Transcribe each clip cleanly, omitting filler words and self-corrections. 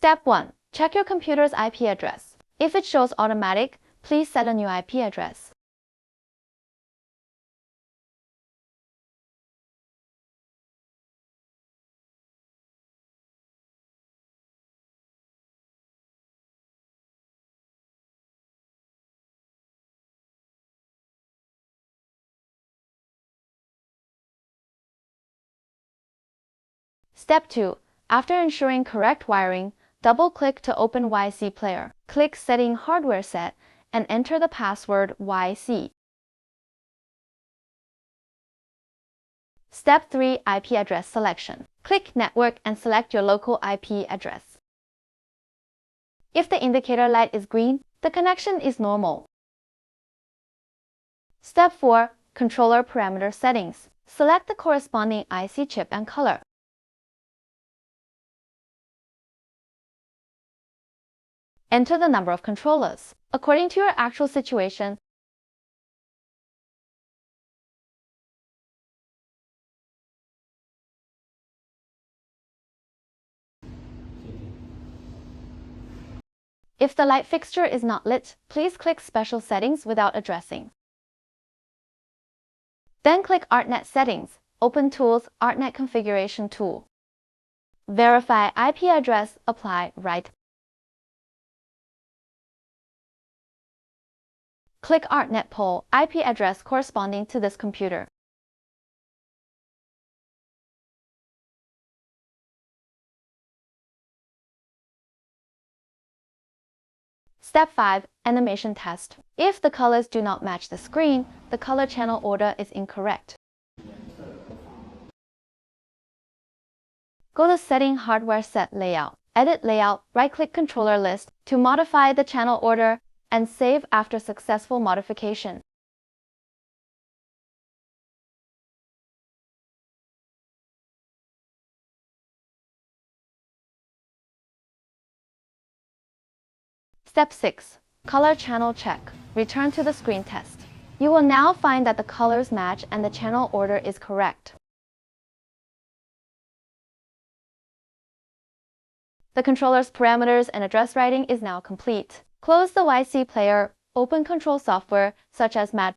Step 1. Check your computer's IP address. If it shows automatic, please set a new IP address. Step 2. After ensuring correct wiring, double-click to open YC Player. Click Setting Hardware Set and enter the password YC. Step 3. IP address selection. Click Network and select your local IP address. If the indicator light is green, the connection is normal. Step 4. Controller parameter settings. Select the corresponding IC chip and color. Enter the number of controllers according to your actual situation. If the light fixture is not lit, please click Special Settings without addressing. Then click ArtNet Settings. Open Tools, ArtNet Configuration tool. Verify IP address, apply right. Click ArtNet Poll, IP address corresponding to this computer. Step 5. Animation test. If the colors do not match the screen, the color channel order is incorrect. Go to Setting Hardware Set Layout. Edit Layout, right-click Controller List to modify the channel order and save after successful modification. Step 6. Color Channel Check. Return to the screen test. You will now find that the colors match and the channel order is correct. The controller's parameters and address writing is now complete. Close the YC Player, open control software such as Madrix.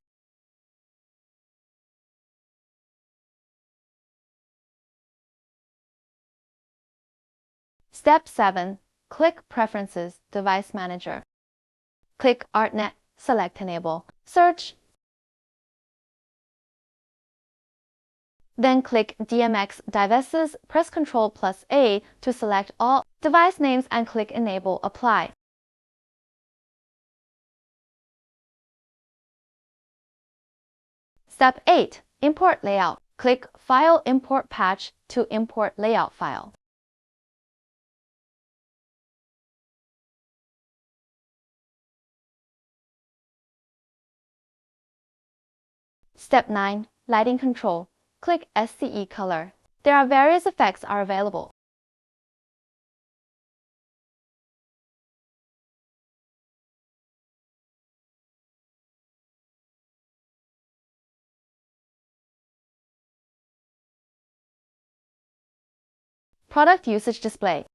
Step 7. Click Preferences, Device Manager. Click ArtNet, select Enable. Search. Then click DMX Devices, press Ctrl+A to select all device names and click Enable Apply. Step 8. Import Layout. Click File Import Patch to import layout file. Step 9. Lighting Control. Click SCE Color. There are various effects are available. Product Usage Display.